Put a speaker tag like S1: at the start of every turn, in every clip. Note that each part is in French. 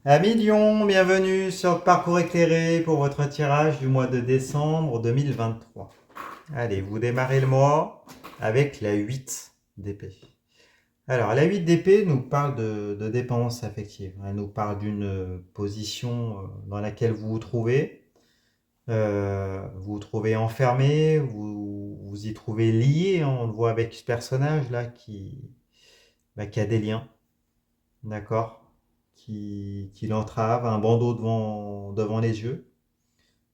S1: Amis Lyon, bienvenue sur le parcours éclairé pour votre tirage du mois de décembre 2023. Allez, vous démarrez le mois avec la 8 d'épée. Alors, la 8 d'épée nous parle de dépendance affective. Elle nous parle d'une position dans laquelle vous vous trouvez. Vous vous trouvez enfermé, vous vous y trouvez lié, hein. On le voit avec ce personnage là qui a des liens. D'accord, qui l'entrave, un bandeau devant les yeux.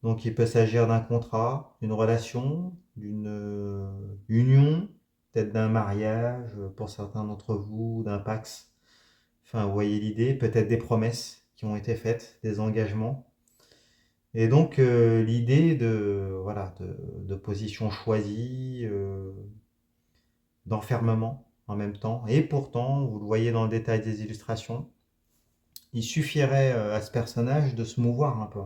S1: Donc il peut s'agir d'un contrat, d'une relation, d'une union, peut-être d'un mariage pour certains d'entre vous, d'un pax. Enfin, vous voyez l'idée, peut-être des promesses qui ont été faites, des engagements. Et donc l'idée voilà, de position choisie, d'enfermement en même temps. Et pourtant, vous le voyez dans le détail des illustrations, il suffirait à ce personnage de se mouvoir un peu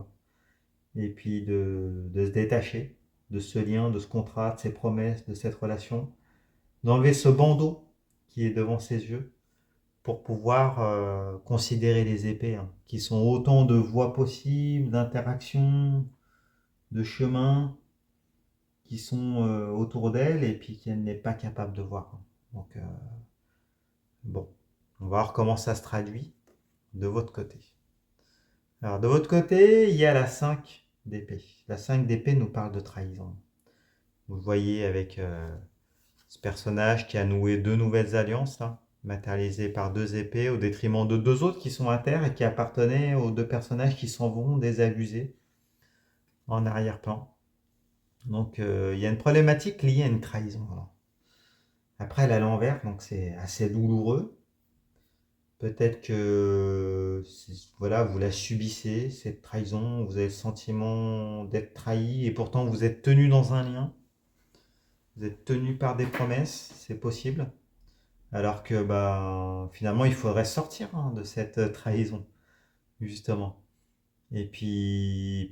S1: et puis de se détacher de ce lien, de ce contrat, de ces promesses, de cette relation, d'enlever ce bandeau qui est devant ses yeux pour pouvoir considérer les épées, hein, qui sont autant de voies possibles, d'interactions, de chemins qui sont autour d'elle et puis qu'elle n'est pas capable de voir. Donc bon, on va voir comment ça se traduit de votre côté. Alors, de votre côté, il y a la 5 d'épée. La 5 d'épée nous parle de trahison. Vous le voyez avec ce personnage qui a noué deux nouvelles alliances, là, matérialisées par deux épées, au détriment de deux autres qui sont à terre et qui appartenaient aux deux personnages qui s'en vont désabusés en arrière-plan. Donc, il y a une problématique liée à une trahison. Voilà. Après, elle est à l'envers, donc c'est assez douloureux. Peut-être que voilà, vous la subissez, cette trahison, vous avez le sentiment d'être trahi et pourtant vous êtes tenu dans un lien, vous êtes tenu par des promesses, c'est possible. Alors que bah, finalement il faudrait sortir hein, de cette trahison, justement. Et puis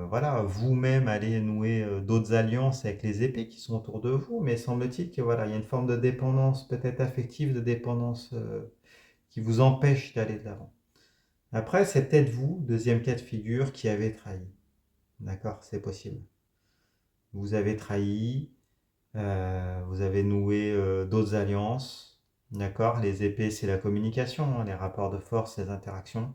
S1: voilà, vous-même allez nouer d'autres alliances avec les épées qui sont autour de vous, mais semble-t-il que voilà, il y a une forme de dépendance, peut-être affective, de dépendance qui vous empêche d'aller de l'avant. Après, c'est peut-être vous, deuxième cas de figure, qui avez trahi. D'accord, c'est possible. Vous avez trahi, vous avez noué d'autres alliances. D'accord, les épées, c'est la communication, hein, les rapports de force, les interactions.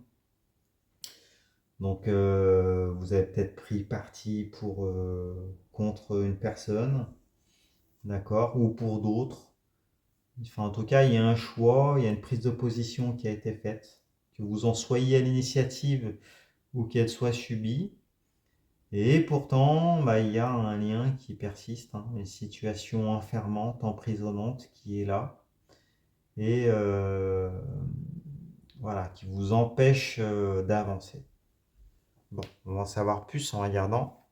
S1: Donc, vous avez peut-être pris parti contre une personne, d'accord, ou pour d'autres. Enfin, en tout cas, il y a un choix, il y a une prise de position qui a été faite. Que vous en soyez à l'initiative ou qu'elle soit subie. Et pourtant, bah, il y a un lien qui persiste, hein, une situation enfermante, emprisonnante qui est là et voilà, qui vous empêche d'avancer. Bon, on va en savoir plus en regardant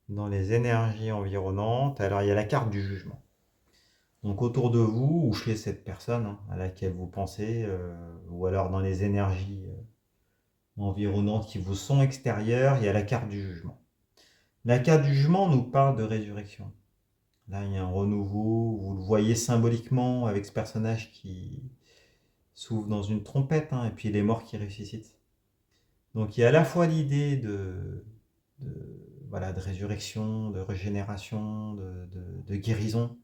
S1: dans les énergies environnantes. Alors, il y a la carte du jugement. Donc, autour de vous ou chez cette personne hein, à laquelle vous pensez, ou alors dans les énergies environnantes qui vous sont extérieures, il y a la carte du jugement. La carte du jugement nous parle de résurrection. Là, il y a un renouveau, vous le voyez symboliquement avec ce personnage qui s'ouvre dans une trompette, hein, et puis les morts qui ressuscitent. Donc il y a à la fois l'idée voilà, de résurrection, de régénération, de guérison,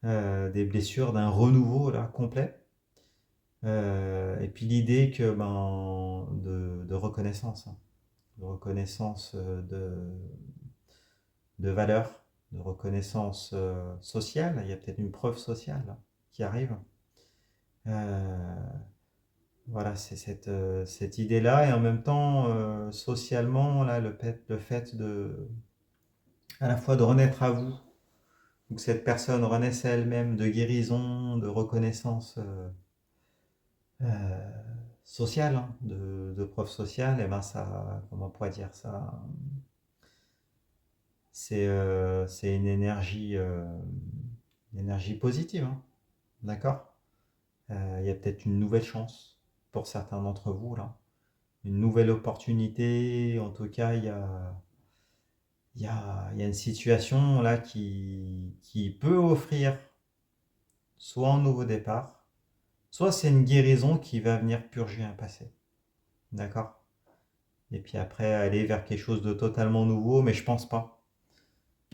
S1: des blessures, d'un renouveau là, complet. Et puis l'idée que, de reconnaissance, hein, de reconnaissance de valeur, de reconnaissance sociale. Il y a peut-être une preuve sociale là, qui arrive. Euh, voilà, c'est cette idée-là, et en même temps, socialement, là, le fait à la fois de renaître à vous, ou que cette personne renaisse à elle-même, de guérison, de reconnaissance euh, sociale, hein, de preuve sociale, et ben ça, comment on pourrait dire ça, c'est une énergie positive, hein, d'accord. Il y a peut-être une nouvelle chance pour certains d'entre vous, là. Une nouvelle opportunité. En tout cas, il y a une situation là qui peut offrir soit un nouveau départ, soit c'est une guérison qui va venir purger un passé. D'accord? Et puis après, aller vers quelque chose de totalement nouveau, mais je pense pas.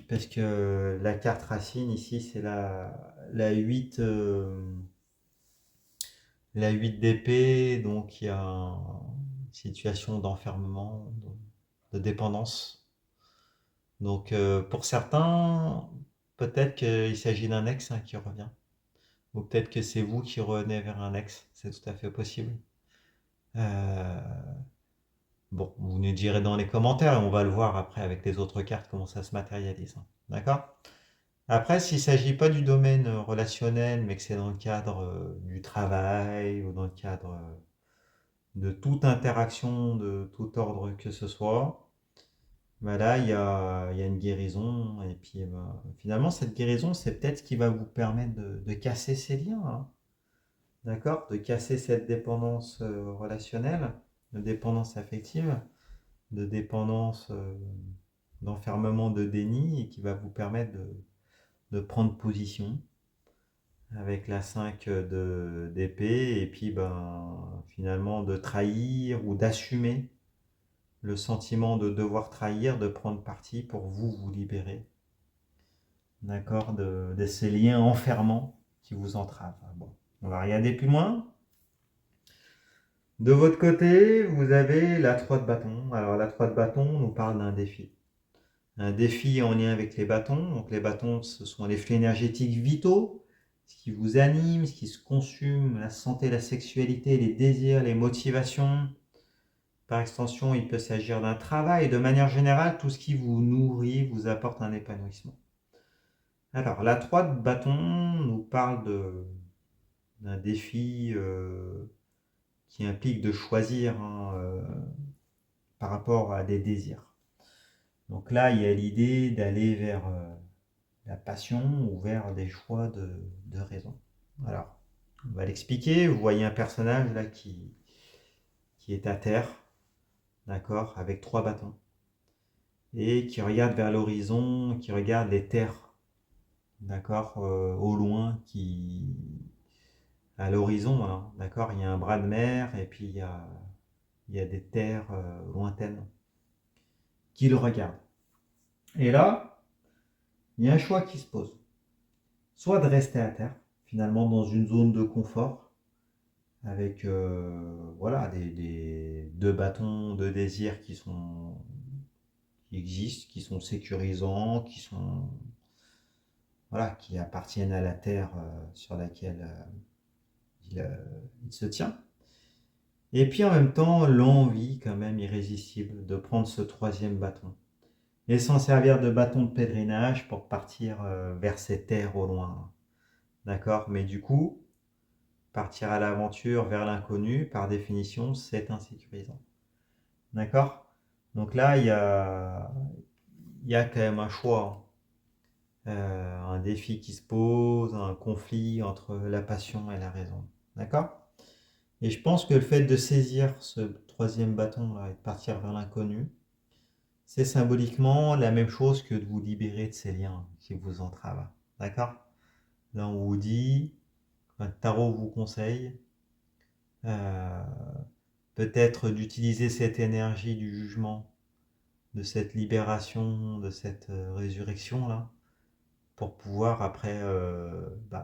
S1: Parce que la carte racine ici, c'est la 8, la 8 d'épée, donc il y a une situation d'enfermement, de dépendance. Donc pour certains, peut-être qu'il s'agit d'un ex qui revient. Ou peut-être que c'est vous qui revenez vers un ex, c'est tout à fait possible. Euh, bon, vous nous direz dans les commentaires et on va le voir après avec les autres cartes comment ça se matérialise. D'accord? Après, s'il ne s'agit pas du domaine relationnel, mais que c'est dans le cadre du travail ou dans le cadre de toute interaction de tout ordre que ce soit, bah là, il y a une guérison. Et puis, bah, finalement, cette guérison, c'est peut-être ce qui va vous permettre de casser ces liens, hein. D'accord? De casser cette dépendance relationnelle, de dépendance affective, de dépendance d'enfermement, de déni, et qui va vous permettre de prendre position avec la 5 d'épée, et puis ben, finalement de trahir ou d'assumer le sentiment de devoir trahir, de prendre parti pour vous libérer, d'accord, de ces liens enfermants qui vous entravent. Bon, on va regarder plus loin. De votre côté, vous avez la 3 de bâton. Alors la 3 de bâton nous parle d'un défi. Un défi en lien avec les bâtons. Donc les bâtons, ce sont les flux énergétiques vitaux, ce qui vous anime, ce qui se consume, la santé, la sexualité, les désirs, les motivations. Par extension, il peut s'agir d'un travail. De manière générale, tout ce qui vous nourrit, vous apporte un épanouissement. Alors, la 3 de bâton nous parle d'un défi qui implique de choisir, hein, par rapport à des désirs. Donc là, il y a l'idée d'aller vers la passion ou vers des choix de raison. Alors, on va l'expliquer. Vous voyez un personnage là qui est à terre, d'accord, avec 3 bâtons, et qui regarde vers l'horizon, qui regarde les terres, d'accord, au loin, à l'horizon, hein, d'accord, il y a un bras de mer, et puis il y a des terres lointaines qui le regardent. Et là, il y a un choix qui se pose. Soit de rester à terre, finalement dans une zone de confort, avec voilà, deux bâtons de désir qui existent, qui sont sécurisants, voilà, qui appartiennent à la terre sur laquelle il se tient. Et puis en même temps, l'envie quand même irrésistible de prendre ce troisième bâton et s'en servir de bâton de pèlerinage pour partir vers ces terres au loin. D'accord? Mais du coup, partir à l'aventure vers l'inconnu, par définition, c'est insécurisant. D'accord? Donc là, il y a quand même un choix, un défi qui se pose, un conflit entre la passion et la raison. D'accord? Et je pense que le fait de saisir ce troisième bâton là et de partir vers l'inconnu, c'est symboliquement la même chose que de vous libérer de ces liens qui vous entravent. D'accord? Là, on vous dit, un tarot vous conseille euh, peut-être d'utiliser cette énergie du jugement, de cette libération, de cette résurrection là, pour pouvoir après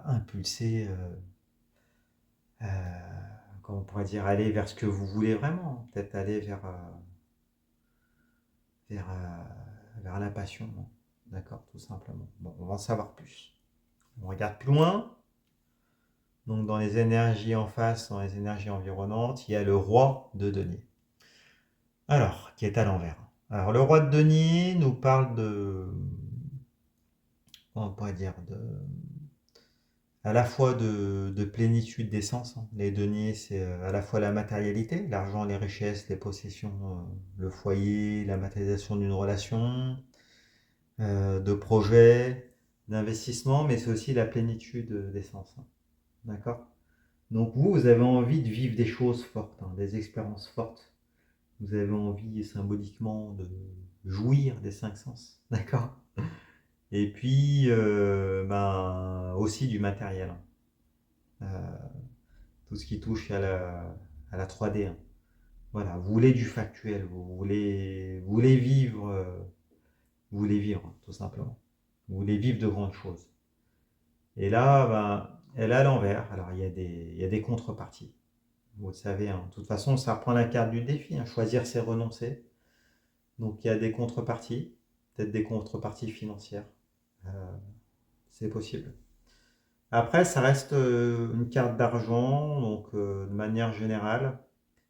S1: impulser, euh, comment on pourrait dire, aller vers ce que vous voulez vraiment, peut-être aller vers la passion, d'accord, tout simplement. Bon, on va en savoir plus. On regarde plus loin. Donc dans les énergies en face, dans les énergies environnantes, il y a le roi de denier. Alors, qui est à l'envers. Alors le roi de denier nous parle comment on pourrait dire, à la fois de plénitude d'essence. Les deniers, c'est à la fois la matérialité, l'argent, les richesses, les possessions, le foyer, la matérialisation d'une relation, de projet, d'investissement, mais c'est aussi la plénitude d'essence. D'accord? Donc vous avez envie de vivre des choses fortes, des expériences fortes. Vous avez envie symboliquement de jouir des 5 sens. D'accord? Et puis aussi du matériel. Euh, tout ce qui touche à la 3D, hein. Voilà, vous voulez du factuel, vous voulez vivre, hein, tout simplement. Vous voulez vivre de grandes choses. Et là, ben, elle est à l'envers. Alors, il y a des contreparties. Vous le savez, hein. De toute façon, ça reprend la carte du défi, hein. Choisir, c'est renoncer. Donc, il y a des contreparties, peut-être des contreparties financières. Euh, c'est possible. Après, ça reste une carte d'argent, donc de manière générale,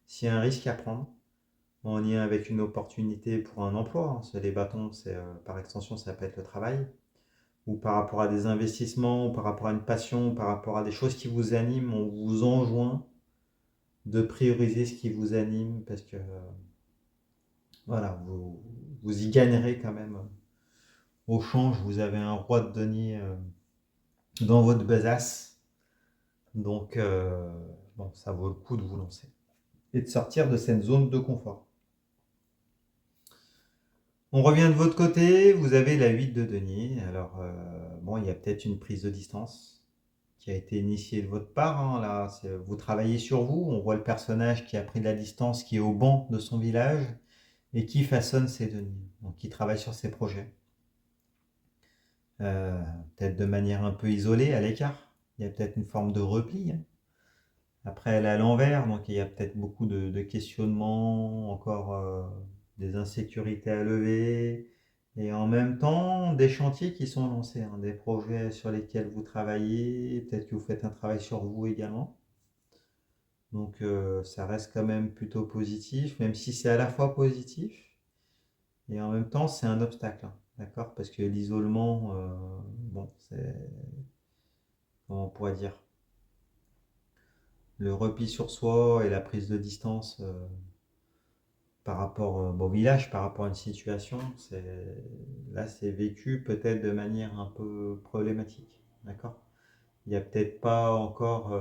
S1: s'il y a un risque à prendre, en lien avec une opportunité pour un emploi, hein. C'est les bâtons, c'est par extension, ça peut être le travail, ou par rapport à des investissements, ou par rapport à une passion, ou par rapport à des choses qui vous animent, on vous enjoint de prioriser ce qui vous anime, parce que voilà, vous y gagnerez quand même. Au change, vous avez un roi de denier dans votre besace, donc bon, ça vaut le coup de vous lancer et de sortir de cette zone de confort. On revient de votre côté, vous avez la 8 de denier. Alors, bon, il y a peut-être une prise de distance qui a été initiée de votre part, hein. Là, vous travaillez sur vous, on voit le personnage qui a pris de la distance, qui est au banc de son village et qui façonne ses deniers, donc qui travaille sur ses projets. Peut-être de manière un peu isolée, à l'écart. Il y a peut-être une forme de repli, hein. Après, elle est à l'envers, donc il y a peut-être beaucoup de questionnements, encore des insécurités à lever, et en même temps des chantiers qui sont lancés, hein, des projets sur lesquels vous travaillez, peut-être que vous faites un travail sur vous également. Donc ça reste quand même plutôt positif, même si c'est à la fois positif, et en même temps c'est un obstacle, hein, d'accord? Parce que l'isolement, bon, c'est, comment on pourrait dire, le repli sur soi et la prise de distance par rapport au village, par rapport à une situation, là c'est vécu peut-être de manière un peu problématique, d'accord? Il n'y a peut-être pas encore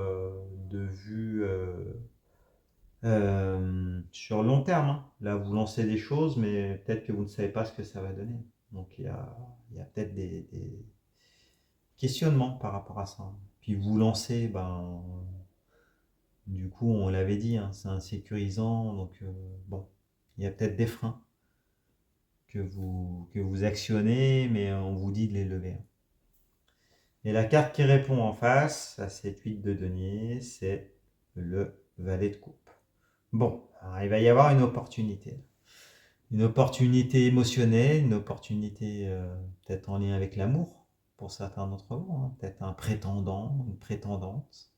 S1: de vue sur long terme, hein. Là vous lancez des choses, mais peut-être que vous ne savez pas ce que ça va donner. Donc il y a peut-être des questionnements par rapport à ça. Puis vous lancez, ben, du coup on l'avait dit, hein, c'est insécurisant, donc bon, il y a peut-être des freins que vous actionnez, mais on vous dit de les lever. Et la carte qui répond en face à cette 8 de denier, c'est le valet de coupe. Bon, alors il va y avoir une opportunité. Une opportunité émotionnelle, une opportunité peut-être en lien avec l'amour, pour certains d'entre vous, hein. Peut-être un prétendant, une prétendante.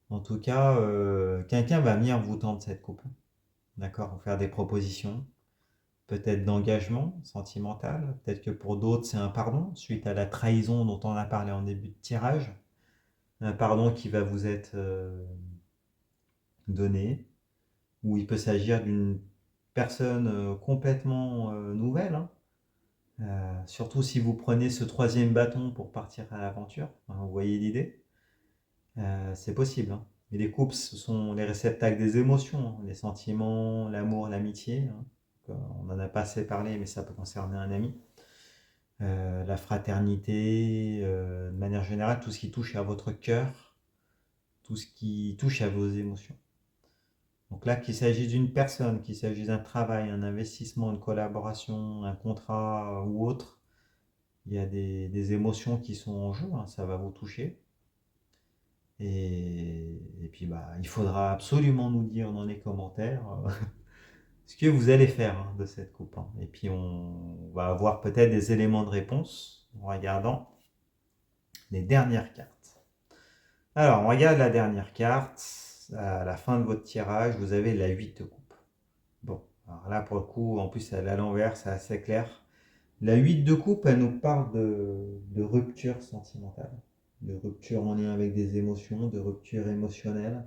S1: En tout cas, quelqu'un va venir vous tendre cette coupe. D'accord? Vous faire des propositions, peut-être d'engagement sentimental, peut-être que pour d'autres c'est un pardon, suite à la trahison dont on a parlé en début de tirage, un pardon qui va vous être donné, ou il peut s'agir d'une personne complètement nouvelle, hein. Surtout si vous prenez ce troisième bâton pour partir à l'aventure, hein, vous voyez l'idée, c'est possible, hein. Et les couples, ce sont les réceptacles des émotions, hein, les sentiments, l'amour, l'amitié, hein. On n'en a pas assez parlé, mais ça peut concerner un ami. La fraternité, de manière générale, tout ce qui touche à votre cœur, tout ce qui touche à vos émotions. Donc là, qu'il s'agisse d'une personne, qu'il s'agisse d'un travail, un investissement, une collaboration, un contrat ou autre, il y a des émotions qui sont en jeu, hein, ça va vous toucher. Et puis, bah, il faudra absolument nous dire dans les commentaires ce que vous allez faire, hein, de cette coupe, hein. Et puis, on va avoir peut-être des éléments de réponse en regardant les dernières cartes. Alors, on regarde la dernière carte. À la fin de votre tirage, vous avez la 8 de coupe. Bon, alors là, pour le coup, en plus, elle est à l'envers, c'est assez clair. La 8 de coupe, elle nous parle de rupture sentimentale, de rupture en lien avec des émotions, de rupture émotionnelle.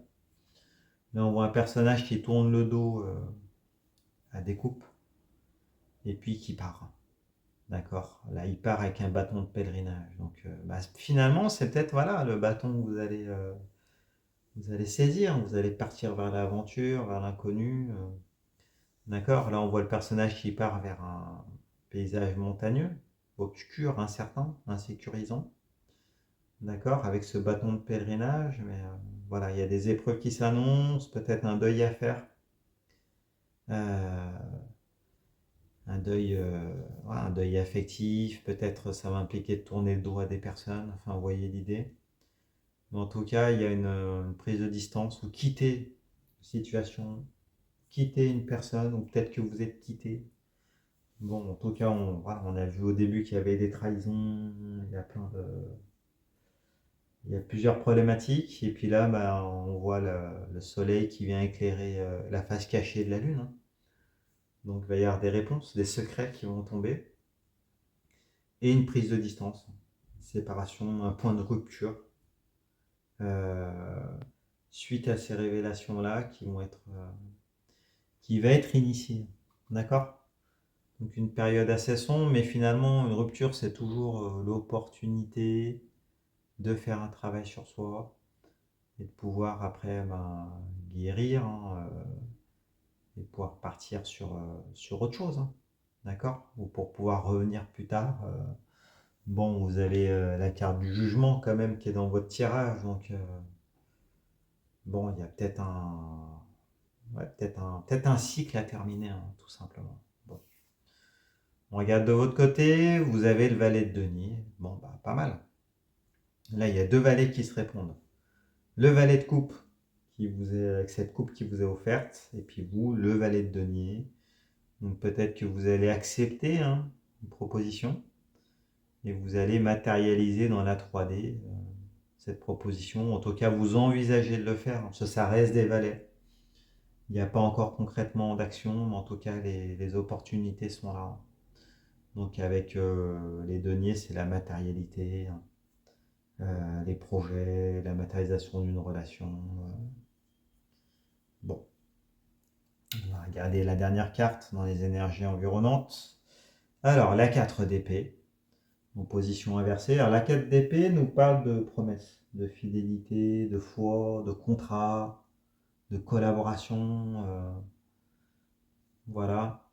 S1: Là, on voit un personnage qui tourne le dos à des coupes et puis qui part. D'accord? Là, il part avec un bâton de pèlerinage. Donc, bah, finalement, c'est peut-être voilà, le bâton que vous allez saisir, vous allez partir vers l'aventure, vers l'inconnu. D'accord? Là, on voit le personnage qui part vers un paysage montagneux, obscur, incertain, insécurisant. D'accord? Avec ce bâton de pèlerinage, mais voilà, il y a des épreuves qui s'annoncent, peut-être un deuil à faire. Euh, voilà, un deuil affectif, peut-être ça va impliquer de tourner le dos à des personnes, enfin, vous voyez l'idée. Mais en tout cas, il y a une prise de distance ou quitter une situation, quitter une personne, ou peut-être que vous êtes quitté. Bon, en tout cas, voilà, on a vu au début qu'il y avait des trahisons, il y a il y a plusieurs problématiques, et puis là, bah, on voit le soleil qui vient éclairer la face cachée de la lune, hein. Donc il va y avoir des réponses, des secrets qui vont tomber, et une prise de distance, une séparation, un point de rupture, euh, suite à ces révélations-là qui va être initiée. D'accord? Donc une période assez sombre, mais finalement, une rupture, c'est toujours l'opportunité de faire un travail sur soi et de pouvoir après guérir, hein, et pouvoir partir sur autre chose, hein. D'accord? Ou pour pouvoir revenir plus tard. Bon, vous avez la carte du jugement quand même qui est dans votre tirage, donc bon, il y a peut-être ouais, peut-être un cycle à terminer, hein, tout simplement. Bon. On regarde de votre côté, vous avez le valet de denier. Bon, bah, pas mal. Là, il y a deux valets qui se répondent. Le valet de coupe, avec cette coupe qui vous est offerte, et puis vous, le valet de denier. Donc peut-être que vous allez accepter, hein, une proposition, et vous allez matérialiser dans la 3D cette proposition. En tout cas, vous envisagez de le faire, hein, parce que ça reste des valets. Il n'y a pas encore concrètement d'action, mais en tout cas, les opportunités sont là. Donc avec les deniers, c'est la matérialité, hein, les projets, la matérialisation d'une relation. Bon, on va regarder la dernière carte dans les énergies environnantes. Alors, la 4 d'épée, en position inversée. Alors, la 4 d'épée nous parle de promesses, de fidélité, de foi, de contrat, de collaboration. Voilà.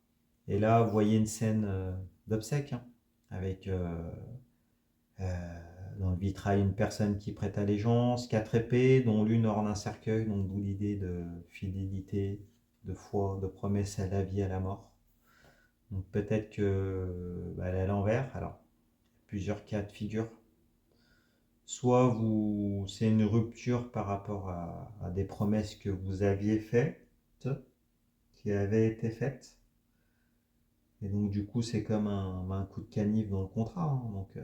S1: Et là, vous voyez une scène d'obsèques, hein, avec dans le vitrail une personne qui prête allégeance, 4 épées, dont l'une orne un cercueil, donc d'où l'idée de fidélité, de foi, de promesse à la vie, à la mort. Donc peut-être que elle est à l'envers. Alors, plusieurs cas de figure. Soit c'est une rupture par rapport à des promesses que vous aviez faites, qui avaient été faites. Et donc du coup, c'est comme un coup de canif dans le contrat, hein. Donc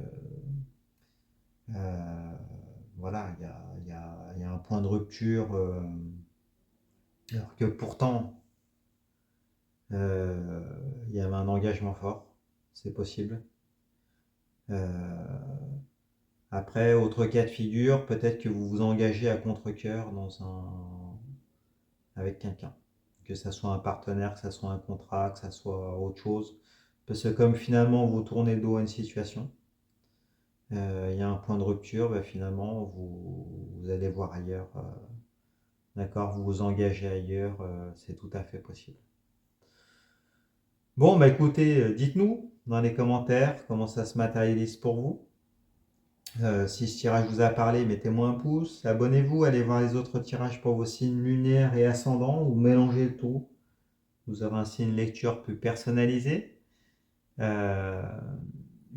S1: voilà, il y a un point de rupture, alors que pourtant, il y avait un engagement fort, c'est possible. Euh, Après, autre cas de figure, peut-être que vous vous engagez à contre-cœur avec quelqu'un. Que ça soit un partenaire, que ça soit un contrat, que ça soit autre chose. Parce que comme finalement vous tournez le dos à une situation, il y a un point de rupture, bah, finalement vous allez voir ailleurs. D'accord, vous vous engagez ailleurs, c'est tout à fait possible. Bon, bah écoutez, dites-nous dans les commentaires comment ça se matérialise pour vous. Si ce tirage vous a parlé, mettez-moi un pouce. Abonnez-vous, allez voir les autres tirages pour vos signes lunaires et ascendants, ou mélangez le tout. Vous aurez ainsi une lecture plus personnalisée. Euh,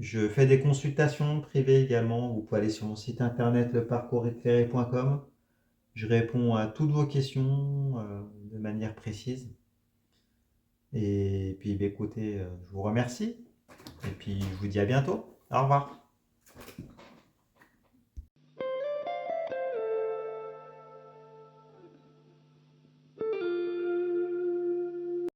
S1: je fais des consultations privées également. Vous pouvez aller sur mon site internet leparcourséclairé.com. Je réponds à toutes vos questions de manière précise. Et puis, bah, écoutez, je vous remercie. Et puis, je vous dis à bientôt. Au revoir.